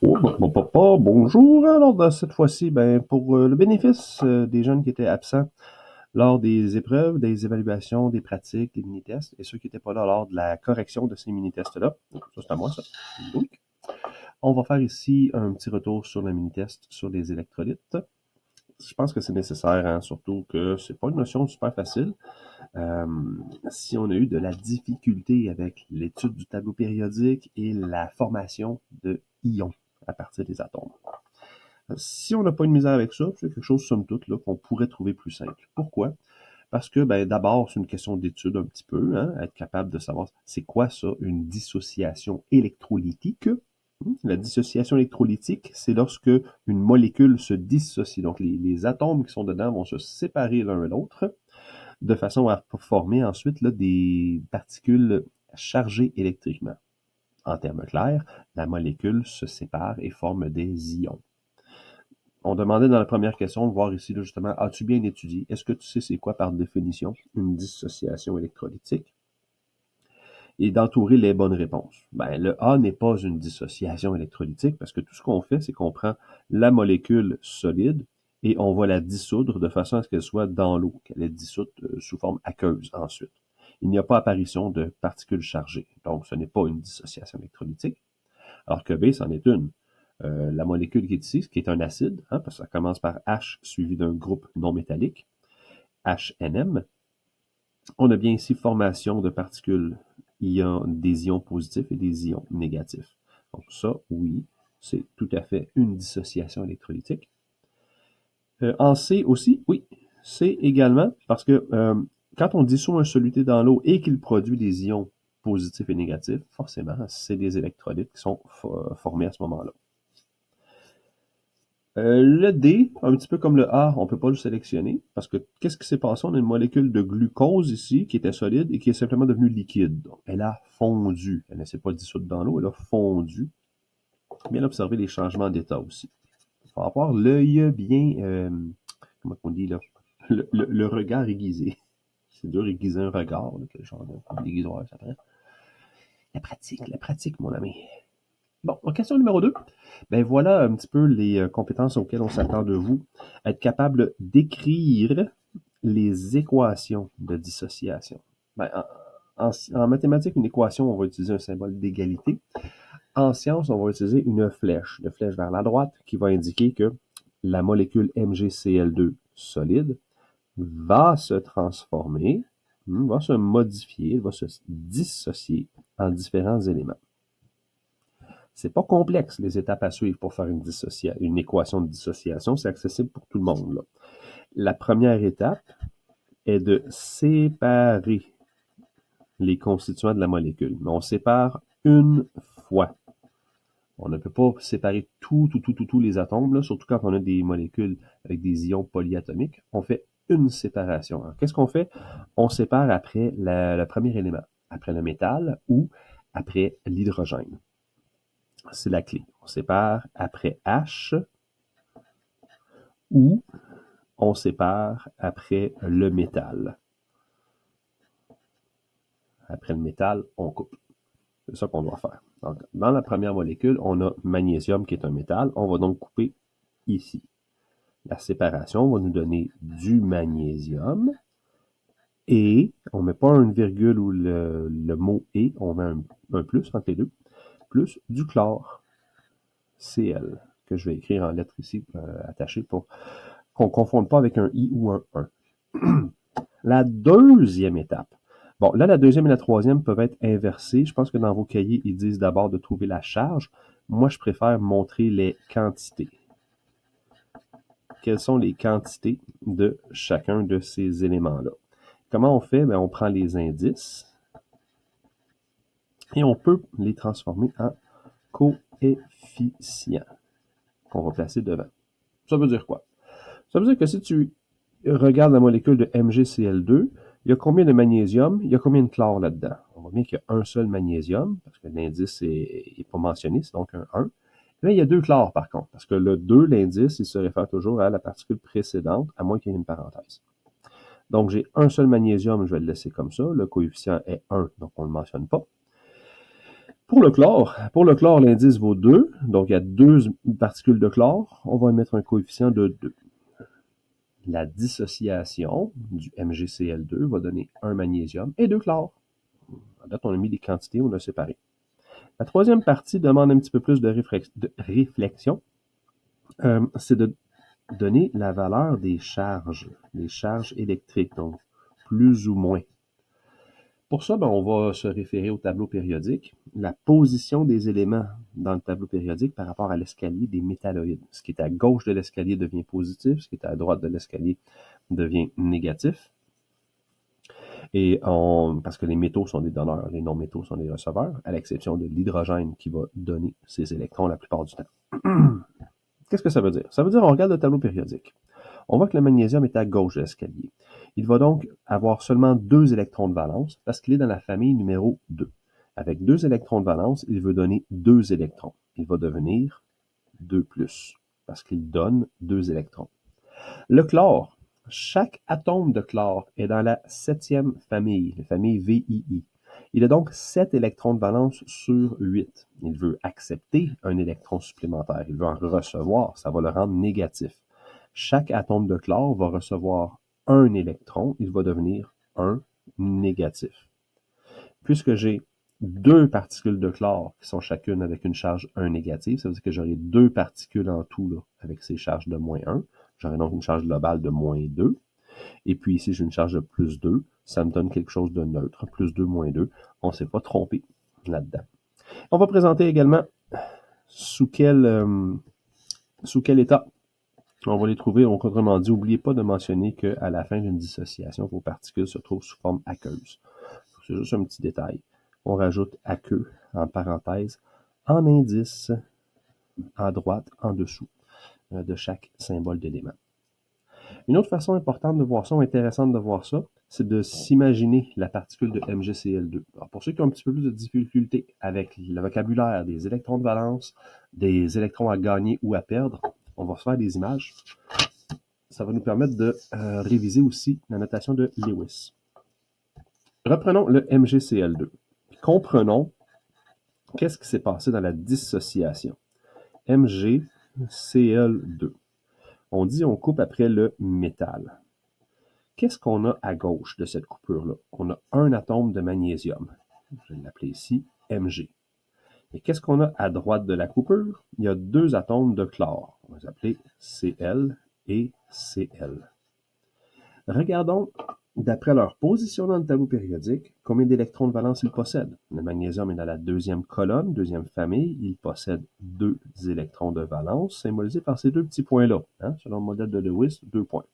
Oh, bonjour. Alors, cette fois-ci, pour le bénéfice des jeunes qui étaient absents lors des épreuves, des évaluations, des pratiques, des mini-tests, et ceux qui n'étaient pas là lors de la correction de ces mini-tests-là, ça c'est à moi ça, donc, on va faire ici un petit retour sur le mini-test sur les électrolytes. Je pense que c'est nécessaire, hein, surtout que c'est pas une notion super facile. Euh, si on a eu de la difficulté avec l'étude du tableau périodique et la formation de ions à partir des atomes. Si on n'a pas une misère avec ça, c'est quelque chose, somme toute, là, qu'on pourrait trouver plus simple. Pourquoi? Parce que, d'abord, c'est une question d'étude un petit peu, hein, être capable de savoir c'est quoi ça, une dissociation électrolytique. La dissociation électrolytique, c'est lorsque une molécule se dissocie. Donc, les atomes qui sont dedans vont se séparer l'un de l'autre de façon à former ensuite là, des particules chargées électriquement. En termes clairs, la molécule se sépare et forme des ions. On demandait dans la première question de voir ici, là, justement, as-tu bien étudié? Est-ce que tu sais c'est quoi par définition une dissociation électrolytique? Et d'entourer les bonnes réponses. Le A n'est pas une dissociation électrolytique parce que tout ce qu'on fait, c'est qu'on prend la molécule solide et on va la dissoudre de façon à ce qu'elle soit dans l'eau, qu'elle est dissoute sous forme aqueuse ensuite. Il n'y a pas apparition de particules chargées, donc ce n'est pas une dissociation électrolytique, alors que B, c'en est une. La molécule qui est ici, qui est un acide, hein, parce que ça commence par H suivi d'un groupe non métallique, HNM. On a bien ici formation de particules des ions positifs et des ions négatifs. Donc ça, oui, c'est tout à fait une dissociation électrolytique. En C aussi, oui, C également, parce que quand on dissout un soluté dans l'eau et qu'il produit des ions positifs et négatifs, forcément, c'est des électrolytes qui sont formés à ce moment-là. Le D, un petit peu comme le A, on peut pas le sélectionner parce que qu'est-ce qui s'est passé? On a une molécule de glucose ici qui était solide et qui est simplement devenue liquide. Donc, elle a fondu. Elle ne s'est pas dissoute dans l'eau, elle a fondu. Bien observer les changements d'état aussi. Il faut avoir l'œil bien, comment on dit là, le regard aiguisé. C'est dur aiguiser un regard, là, quel genre d'aiguisoir ça prend. La pratique, mon ami. Bon, en question numéro 2, voilà un petit peu les compétences auxquelles on s'attend de vous. Être capable d'écrire les équations de dissociation. En mathématiques, une équation, on va utiliser un symbole d'égalité. En sciences, on va utiliser une flèche vers la droite, qui va indiquer que la molécule MgCl2 solide va se transformer, va se modifier, va se dissocier en différents éléments. C'est pas complexe, les étapes à suivre pour faire une équation de dissociation. C'est accessible pour tout le monde, là. La première étape est de séparer les constituants de la molécule. Mais on sépare une fois. On ne peut pas séparer tous les atomes, là, surtout quand on a des molécules avec des ions polyatomiques. On fait une séparation. Qu'est-ce qu'on fait? On sépare après le premier élément, après le métal ou après l'hydrogène. C'est la clé. On sépare après H ou on sépare après le métal. Après le métal, on coupe. C'est ça qu'on doit faire. Donc, dans la première molécule, on a magnésium qui est un métal. On va donc couper ici. La séparation va nous donner du magnésium et on ne met pas une virgule ou le mot et, on met un plus entre les deux, plus du chlore, Cl, que je vais écrire en lettres ici attachées pour qu'on ne confonde pas avec un I ou un 1. La deuxième étape. Bon, là, la deuxième et la troisième peuvent être inversées. Je pense que dans vos cahiers, ils disent d'abord de trouver la charge. Moi, je préfère montrer les quantités. Quelles sont les quantités de chacun de ces éléments-là? Comment on fait? On prend les indices et on peut les transformer en coefficients qu'on va placer devant. Ça veut dire quoi? Ça veut dire que si tu regardes la molécule de MgCl2, il y a combien de magnésium? Il y a combien de chlore là-dedans? On voit bien qu'il y a un seul magnésium, parce que l'indice n'est pas mentionné, c'est donc un 1. Là, il y a 2 chlores par contre, parce que le 2, l'indice, il se réfère toujours à la particule précédente, à moins qu'il y ait une parenthèse. Donc, j'ai un seul magnésium, je vais le laisser comme ça. Le coefficient est 1, donc on ne le mentionne pas. Pour le chlore, l'indice vaut 2, donc il y a 2 particules de chlore. On va émettre un coefficient de 2. La dissociation du MgCl2 va donner un magnésium et 2 chlore. À date, on a mis des quantités, on a séparé. La troisième partie demande un petit peu plus de réflexion. C'est de donner la valeur des charges électriques, donc plus ou moins. Pour ça, on va se référer au tableau périodique, la position des éléments dans le tableau périodique par rapport à l'escalier des métalloïdes. Ce qui est à gauche de l'escalier devient positif, ce qui est à droite de l'escalier devient négatif. Et parce que les métaux sont des donneurs, les non-métaux sont des receveurs, à l'exception de l'hydrogène qui va donner ses électrons la plupart du temps. Qu'est-ce que ça veut dire? Ça veut dire qu'on regarde le tableau périodique. On voit que le magnésium est à gauche de l'escalier. Il va donc avoir seulement 2 électrons de valence parce qu'il est dans la famille numéro 2. Avec 2 électrons de valence, il veut donner 2 électrons. Il va devenir 2+, parce qu'il donne 2 électrons. Le chlore. Chaque atome de chlore est dans la 7e famille, la famille VII. Il a donc 7 électrons de valence sur 8. Il veut accepter un électron supplémentaire. Il veut en recevoir. Ça va le rendre négatif. Chaque atome de chlore va recevoir un électron. Il va devenir un négatif. Puisque j'ai 2 particules de chlore qui sont chacune avec une charge 1 négative, ça veut dire que j'aurai 2 particules en tout là, avec ces charges de -1. J'aurai donc une charge globale de -2. Et puis ici, j'ai une charge de +2. Ça me donne quelque chose de neutre. +2, -2. On ne s'est pas trompé là-dedans. On va présenter également sous quel état on va les trouver. Autrement dit, n'oubliez pas de mentionner qu'à la fin d'une dissociation, vos particules se trouvent sous forme aqueuse. C'est juste un petit détail. On rajoute aqueux en parenthèse, en indice, à droite, en dessous de chaque symbole d'élément. Une autre façon importante de voir ça, ou intéressante de voir ça, c'est de s'imaginer la particule de MgCl2. Alors pour ceux qui ont un petit peu plus de difficulté avec le vocabulaire des électrons de valence, des électrons à gagner ou à perdre, on va se faire des images. Ça va nous permettre de réviser aussi la notation de Lewis. Reprenons le MgCl2. Comprenons qu'est-ce qui s'est passé dans la dissociation. MgCl2. On dit on coupe après le métal. Qu'est-ce qu'on a à gauche de cette coupure-là? On a un atome de magnésium. Je vais l'appeler ici Mg. Et qu'est-ce qu'on a à droite de la coupure? Il y a 2 atomes de chlore. On va les appeler Cl et Cl. Regardons, d'après leur position dans le tableau périodique, combien d'électrons de valence ils possèdent. Le magnésium est dans la 2e colonne, 2e famille. Il possède 2 électrons de valence, symbolisés par ces 2 petits points-là. Selon le modèle de Lewis, 2 points.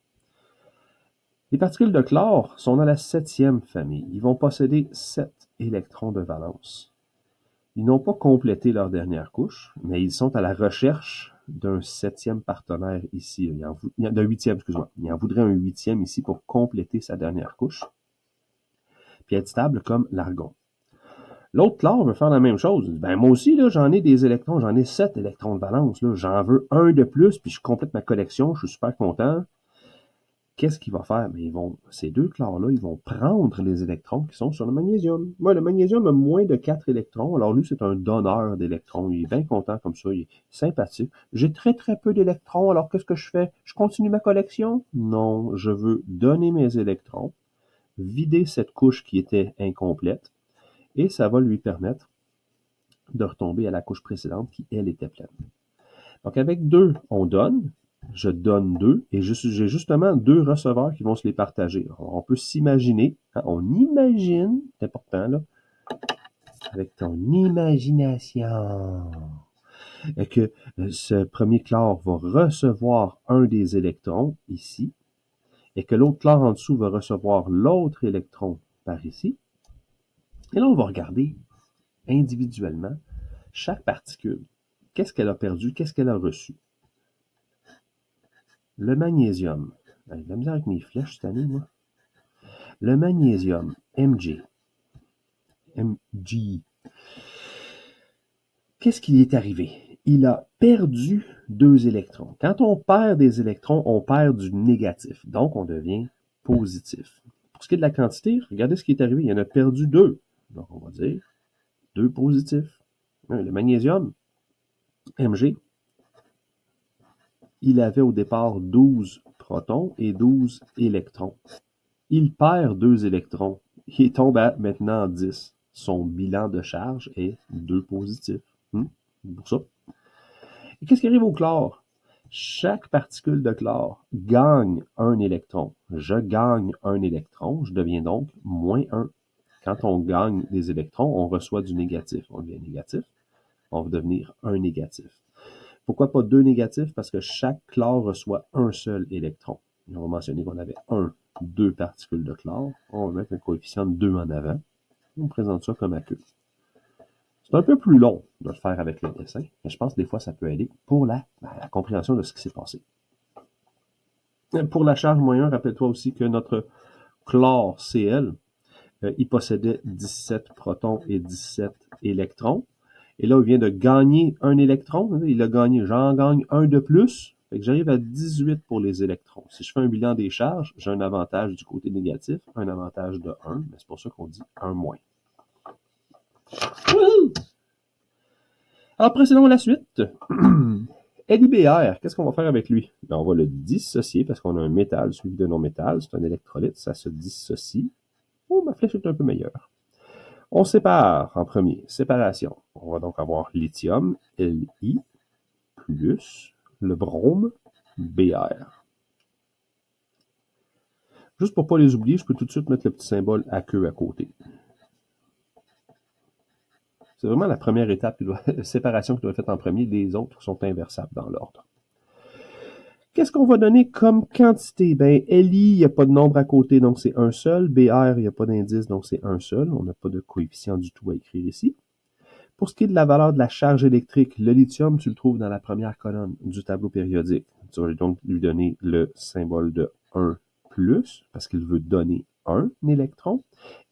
Les particules de chlore sont dans la 7e famille. Ils vont posséder 7 électrons de valence. Ils n'ont pas complété leur dernière couche, mais ils sont à la recherche d'un 7e partenaire ici. D'un 8e, excuse-moi. Il en voudrait un 8e ici pour compléter sa dernière couche, puis être stable comme l'argon. L'autre chlore veut faire la même chose. Moi aussi, là, j'en ai des électrons, j'en ai 7 électrons de valence. J'en veux un de plus, puis je complète ma collection, je suis super content. Qu'est-ce qu'il va faire? Ces 2 chlores-là, ils vont prendre les électrons qui sont sur le magnésium. Moi, le magnésium a moins de 4 électrons. Alors lui, c'est un donneur d'électrons. Il est bien content comme ça. Il est sympathique. J'ai très, très peu d'électrons. Alors, qu'est-ce que je fais? Je continue ma collection? Non, je veux donner mes électrons, vider cette couche qui était incomplète, et ça va lui permettre de retomber à la couche précédente qui, elle, était pleine. Donc, avec 2, on donne. Je donne 2 et j'ai justement 2 receveurs qui vont se les partager. On peut s'imaginer, on imagine, c'est important là, avec ton imagination, que ce premier chlore va recevoir un des électrons ici et que l'autre chlore en dessous va recevoir l'autre électron par ici. Et là, on va regarder individuellement chaque particule. Qu'est-ce qu'elle a perdu? Qu'est-ce qu'elle a reçu? Le magnésium. J'ai de la misère avec mes flèches cette année, moi. Le magnésium, Mg. Qu'est-ce qui est arrivé? Il a perdu 2 électrons. Quand on perd des électrons, on perd du négatif. Donc, on devient positif. Pour ce qui est de la quantité, regardez ce qui est arrivé. Il en a perdu 2. Donc, on va dire 2 positifs. Le magnésium, Mg, il avait au départ 12 protons et 12 électrons. Il perd 2 électrons. Il tombe à maintenant 10. Son bilan de charge est 2 positifs. Pour ça. Et qu'est-ce qui arrive au chlore? Chaque particule de chlore gagne un électron. Je gagne un électron, je deviens donc moins 1. Quand on gagne des électrons, on reçoit du négatif. On devient négatif, on va devenir un négatif. Pourquoi pas 2 négatifs? Parce que chaque chlore reçoit un seul électron. On va mentionner qu'on avait 2 particules de chlore. On va mettre un coefficient de 2 en avant. On présente ça comme aqueux. C'est un peu plus long de le faire avec le dessin, mais je pense que des fois ça peut aider pour la compréhension de ce qui s'est passé. Pour la charge moins 1, rappelle-toi aussi que notre chlore Cl, il possédait 17 protons et 17 électrons. Et là, il vient de gagner un électron. Il a gagné, j'en gagne un de plus. Fait que j'arrive à 18 pour les électrons. Si je fais un bilan des charges, j'ai un avantage du côté négatif, un avantage de 1, mais c'est pour ça qu'on dit 1 moins. Alors, précédons la suite. LiBr, qu'est-ce qu'on va faire avec lui? Ben, on va le dissocier parce qu'on a un métal suivi de non-métal. C'est un électrolyte, ça se dissocie. Oh, ma flèche est un peu meilleure. On sépare en premier. Séparation. On va donc avoir lithium, Li, plus le brome, Br. Juste pour ne pas les oublier, je peux tout de suite mettre le petit symbole aqueux à côté. C'est vraiment la première étape, séparation qui doit être faite en premier. Les autres sont inversables dans l'ordre. Qu'est-ce qu'on va donner comme quantité? Ben, Li, il n'y a pas de nombre à côté, donc c'est un seul. Br, il n'y a pas d'indice, donc c'est un seul. On n'a pas de coefficient du tout à écrire ici. Pour ce qui est de la valeur de la charge électrique, le lithium, tu le trouves dans la première colonne du tableau périodique. Tu vas donc lui donner le symbole de 1+, parce qu'il veut donner un électron.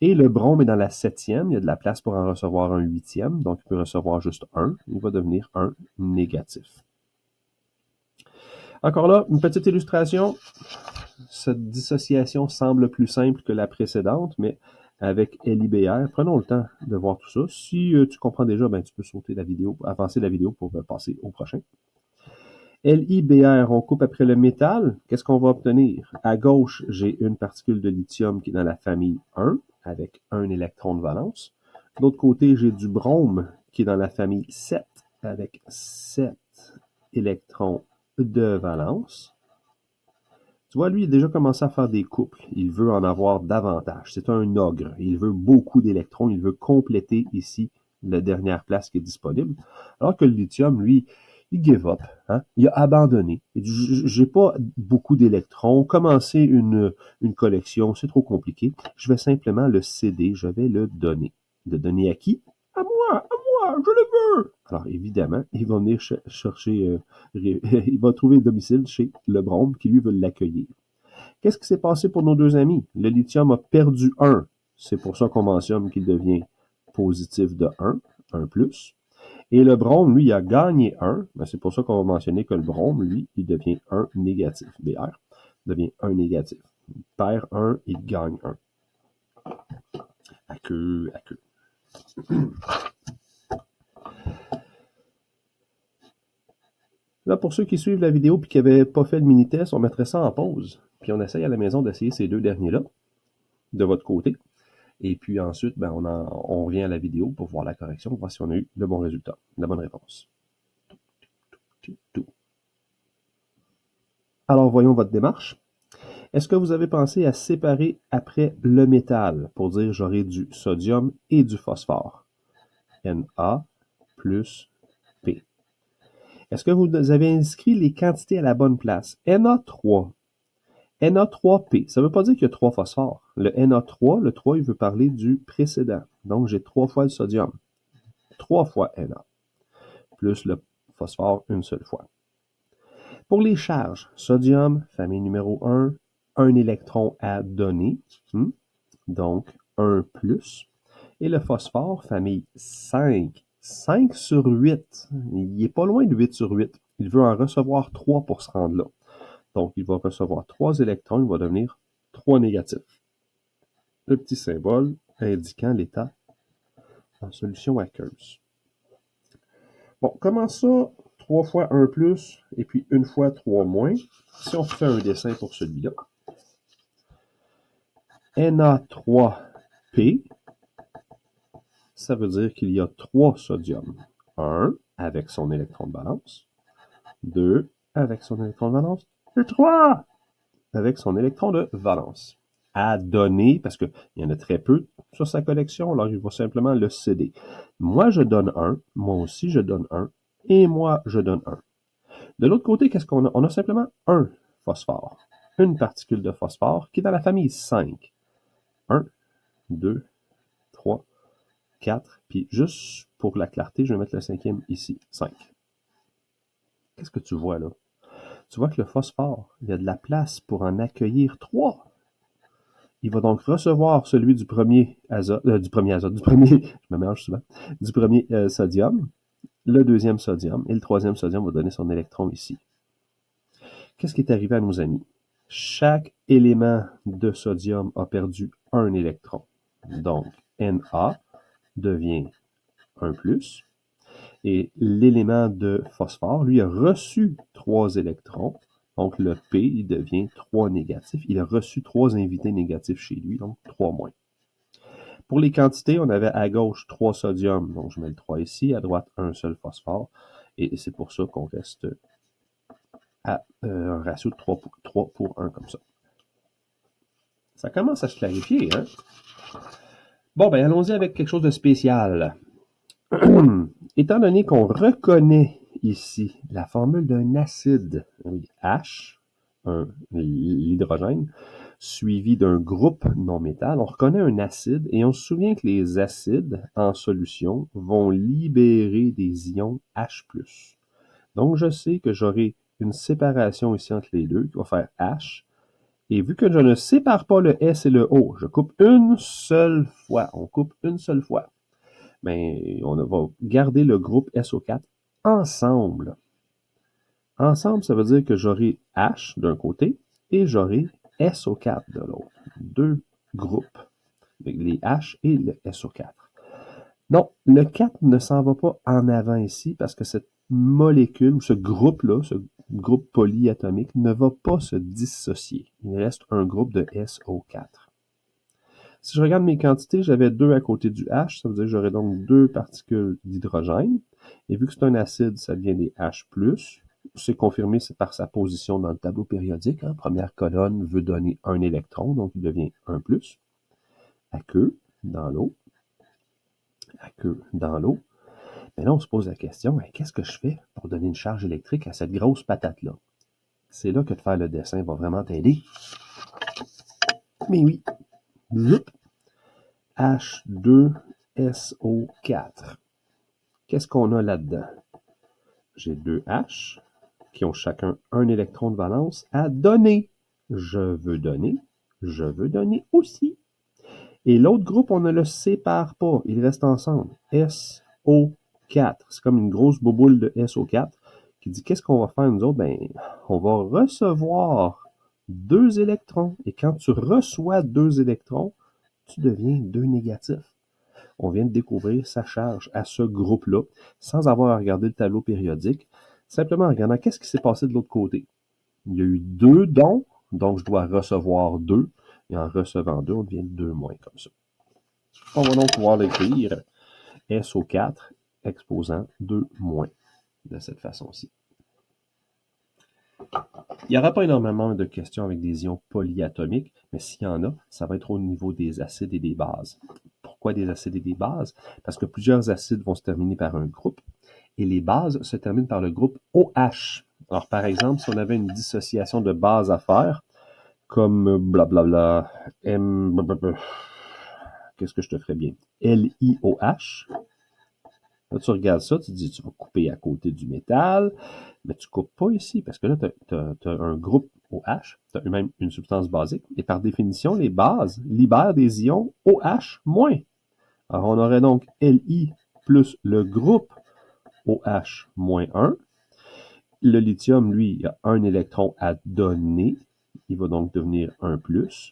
Et le brome est dans la 7e. Il y a de la place pour en recevoir un 8e, donc il peut recevoir juste 1. Il va devenir un négatif. Encore là, une petite illustration. Cette dissociation semble plus simple que la précédente, mais avec LiBr, prenons le temps de voir tout ça. Si tu comprends déjà, ben, tu peux sauter la vidéo, avancer la vidéo pour passer au prochain. LiBr, on coupe après le métal. Qu'est-ce qu'on va obtenir? À gauche, j'ai une particule de lithium qui est dans la famille 1, avec un électron de valence. De l'autre côté, j'ai du brome qui est dans la famille 7, avec 7 électrons de valence. Tu vois, lui, il a déjà commencé à faire des couples. Il veut en avoir davantage. C'est un ogre. Il veut beaucoup d'électrons. Il veut compléter ici la dernière place qui est disponible. Alors que le lithium, lui, il give up. Hein? Il a abandonné. Il dit, j'ai pas beaucoup d'électrons. Commencer une collection, c'est trop compliqué. Je vais simplement le céder. Je vais le donner. Le donner à qui? À moi, je le veux. Alors, évidemment, il va venir chercher, il va trouver domicile chez le brome qui, lui, veut l'accueillir. Qu'est-ce qui s'est passé pour nos deux amis? Le lithium a perdu 1. C'est pour ça qu'on mentionne qu'il devient positif de 1, 1+. Et le brome, lui, il a gagné 1. Ben, c'est pour ça qu'on va mentionner que le brome, lui, il devient 1 négatif. Br devient 1 négatif. Il perd 1, il gagne 1. Aqueux. Là, pour ceux qui suivent la vidéo et qui n'avaient pas fait le mini-test, on mettrait ça en pause. Puis on essaye à la maison d'essayer ces deux derniers-là, de votre côté. Et puis ensuite, ben, on revient à la vidéo pour voir la correction, voir si on a eu le bon résultat, la bonne réponse. Alors, voyons votre démarche. Est-ce que vous avez pensé à séparer après le métal pour dire j'aurai du sodium et du phosphore? Na plus P. Est-ce que vous avez inscrit les quantités à la bonne place? Na3. Na3P. Ça ne veut pas dire qu'il y a 3 phosphores. Le Na3, le 3, il veut parler du précédent. Donc, j'ai 3 fois le sodium. 3 fois Na. Plus le phosphore une seule fois. Pour les charges, sodium, famille numéro 1, un électron à donner. Donc, 1+. Et le phosphore, famille 5. 5 sur 8. Il n'est pas loin de 8 sur 8. Il veut en recevoir 3 pour se rendre là. Donc, il va recevoir 3 électrons, il va devenir 3 négatifs. Le petit symbole indiquant l'état en solution aqueuse. Bon, comment ça, 3 fois 1 plus, et puis 1 fois 3 moins? Si on fait un dessin pour celui-là, Na3P, ça veut dire qu'il y a 3 sodiums. 1 avec son électron de valence, 2 avec son électron de valence, et 3 avec son électron de valence. À donner, parce qu'il y en a très peu sur sa collection, alors il va simplement le céder. Moi, je donne 1, moi aussi, je donne 1, et moi, je donne 1. De l'autre côté, qu'est-ce qu'on a? On a simplement un phosphore, une particule de phosphore qui est dans la famille 5. 1, 2, 3, 4, puis juste pour la clarté, je vais mettre le cinquième ici, 5. Qu'est-ce que tu vois là? Tu vois que le phosphore, il y a de la place pour en accueillir 3. Il va donc recevoir celui du premier azote, du premier, je me mélange souvent, du premier sodium, le deuxième sodium, et le troisième sodium va donner son électron ici. Qu'est-ce qui est arrivé à nos amis? Chaque élément de sodium a perdu un électron. Donc, Na devient 1+, et l'élément de phosphore, lui, a reçu 3 électrons. Donc, le P, il devient 3 négatif. Il a reçu 3 invités négatifs chez lui, donc 3 moins. Pour les quantités, on avait à gauche 3 sodium, donc je mets le 3 ici, à droite un seul phosphore, et c'est pour ça qu'on reste à un ratio de 3 pour 1 comme ça. Ça commence à se clarifier, hein? Bon, ben allons-y avec quelque chose de spécial. Étant donné qu'on reconnaît ici la formule d'un acide, H, l'hydrogène, suivi d'un groupe non-métal, on reconnaît un acide et on se souvient que les acides en solution vont libérer des ions H+. Donc, je sais que j'aurai une séparation ici entre les deux qui va faire H. Et vu que je ne sépare pas le S et le O, je coupe une seule fois. On coupe une seule fois. Mais on va garder le groupe SO4 ensemble. Ensemble, ça veut dire que j'aurai H d'un côté et j'aurai SO4 de l'autre. Deux groupes, les H et le SO4. Non, le 4 ne s'en va pas en avant ici parce que cette molécule ou ce groupe-là, ce groupe polyatomique, ne va pas se dissocier. Il reste un groupe de SO4. Si je regarde mes quantités, j'avais 2 à côté du H, ça veut dire que j'aurais donc 2 particules d'hydrogène. Et vu que c'est un acide, ça devient des H+. C'est confirmé par sa position dans le tableau périodique. Hein. Première colonne veut donner un électron, donc il devient 1+. Aqueux dans l'eau. Aqueux dans l'eau. Mais là, on se pose la question, qu'est-ce que je fais pour donner une charge électrique à cette grosse patate-là? C'est là que de faire le dessin va vraiment t'aider. Mais oui. H2SO4. Qu'est-ce qu'on a là-dedans? J'ai 2 H qui ont chacun un électron de valence à donner. Je veux donner aussi. Et l'autre groupe, on ne le sépare pas. Ils restent ensemble. SO4. C'est comme une grosse bouboule de SO4 qui dit qu'est-ce qu'on va faire nous autres? Ben, on va recevoir 2 électrons. Et quand tu reçois 2 électrons, tu deviens 2 négatifs. On vient de découvrir sa charge à ce groupe-là, sans avoir à regarder le tableau périodique, simplement en regardant qu'est-ce qui s'est passé de l'autre côté. Il y a eu 2 dons, donc je dois recevoir 2, et en recevant 2, on devient 2 moins comme ça. On va donc pouvoir l'écrire SO4 exposant 2 moins de cette façon-ci. Il n'y aura pas énormément de questions avec des ions polyatomiques, mais s'il y en a, ça va être au niveau des acides et des bases. Pourquoi des acides et des bases? Parce que plusieurs acides vont se terminer par un groupe, et les bases se terminent par le groupe OH. Alors, par exemple, si on avait une dissociation de bases à faire, comme blablabla, qu'est-ce que je te ferais bien? LiOH. Là, tu regardes ça, tu te dis, tu vas couper à côté du métal, mais tu ne coupes pas ici, parce que là, tu as un groupe OH, tu as même une substance basique, et par définition, les bases libèrent des ions OH-. Alors, on aurait donc Li plus le groupe OH-1. Le lithium, lui, il a un électron à donner. Il va donc devenir 1+.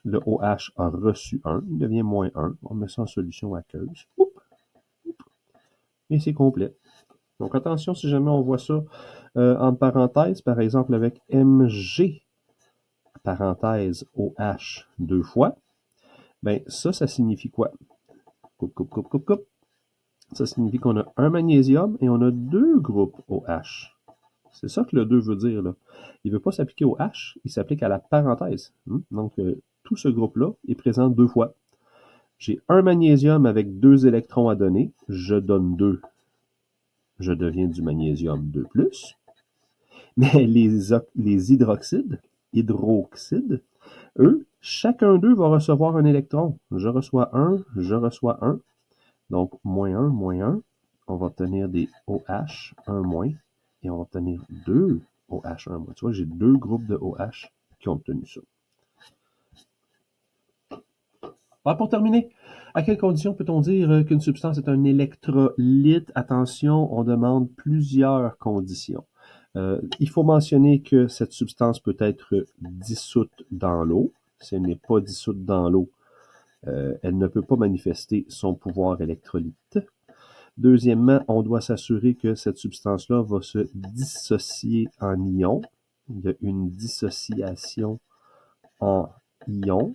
Le OH a reçu 1, il devient -1. On met ça en solution aqueuse. Et c'est complet. Donc attention si jamais on voit ça en parenthèse, par exemple avec Mg, parenthèse OH deux fois, ben ça signifie quoi? Coupe, coupe, coupe, coupe, coupe. Ça signifie qu'on a un magnésium et on a deux groupes OH. C'est ça que le 2 veut dire, là. Il ne veut pas s'appliquer au H, il s'applique à la parenthèse. Donc, tout ce groupe-là est présent deux fois. J'ai un magnésium avec deux électrons à donner. Je donne 2. Je deviens du magnésium 2+. Mais les hydroxydes, eux, chacun d'eux va recevoir un électron. Je reçois un, je reçois un. Donc, moins 1. On va obtenir des OH, 1-, et on va obtenir 2 OH, 1-. Tu vois, j'ai deux groupes de OH qui ont obtenu ça. Alors, pour terminer, à quelles conditions peut-on dire qu'une substance est un électrolyte? Attention, on demande plusieurs conditions. Il faut mentionner que cette substance peut être dissoute dans l'eau. Si elle n'est pas dissoute dans l'eau, elle ne peut pas manifester son pouvoir électrolyte. Deuxièmement, on doit s'assurer que cette substance-là va se dissocier en ions. Il y a une dissociation en ions,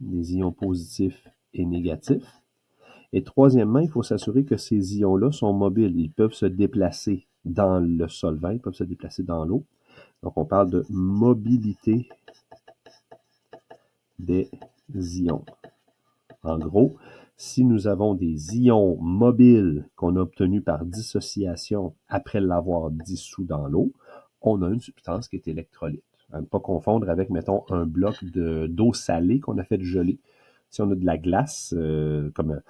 des ions positifs et négatifs. Et troisièmement, il faut s'assurer que ces ions-là sont mobiles. Ils peuvent se déplacer dans le solvant, ils peuvent se déplacer dans l'eau. Donc, on parle de mobilité des ions. En gros, si nous avons des ions mobiles qu'on a obtenus par dissociation après l'avoir dissous dans l'eau, on a une substance qui est électrolyte. À ne pas confondre avec, mettons, un bloc d'eau salée qu'on a fait geler. Si on a de la glace, comme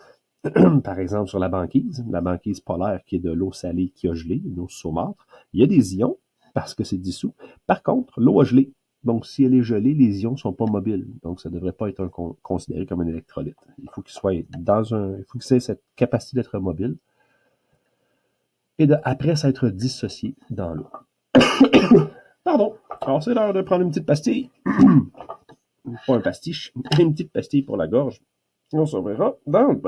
par exemple sur la banquise polaire qui est de l'eau salée qui a gelé, une eau saumâtre, il y a des ions parce que c'est dissous. Par contre, l'eau a gelé. Donc, si elle est gelée, les ions ne sont pas mobiles. Donc, ça ne devrait pas être considéré comme un électrolyte. Il faut il faut qu'il ait cette capacité d'être mobile et après s'être dissocié dans l'eau. Pardon. Alors, c'est l'heure de prendre une petite pastille. Pas un pastiche, une petite pastille pour la gorge. On se reverra dans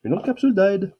une autre capsule d'aide.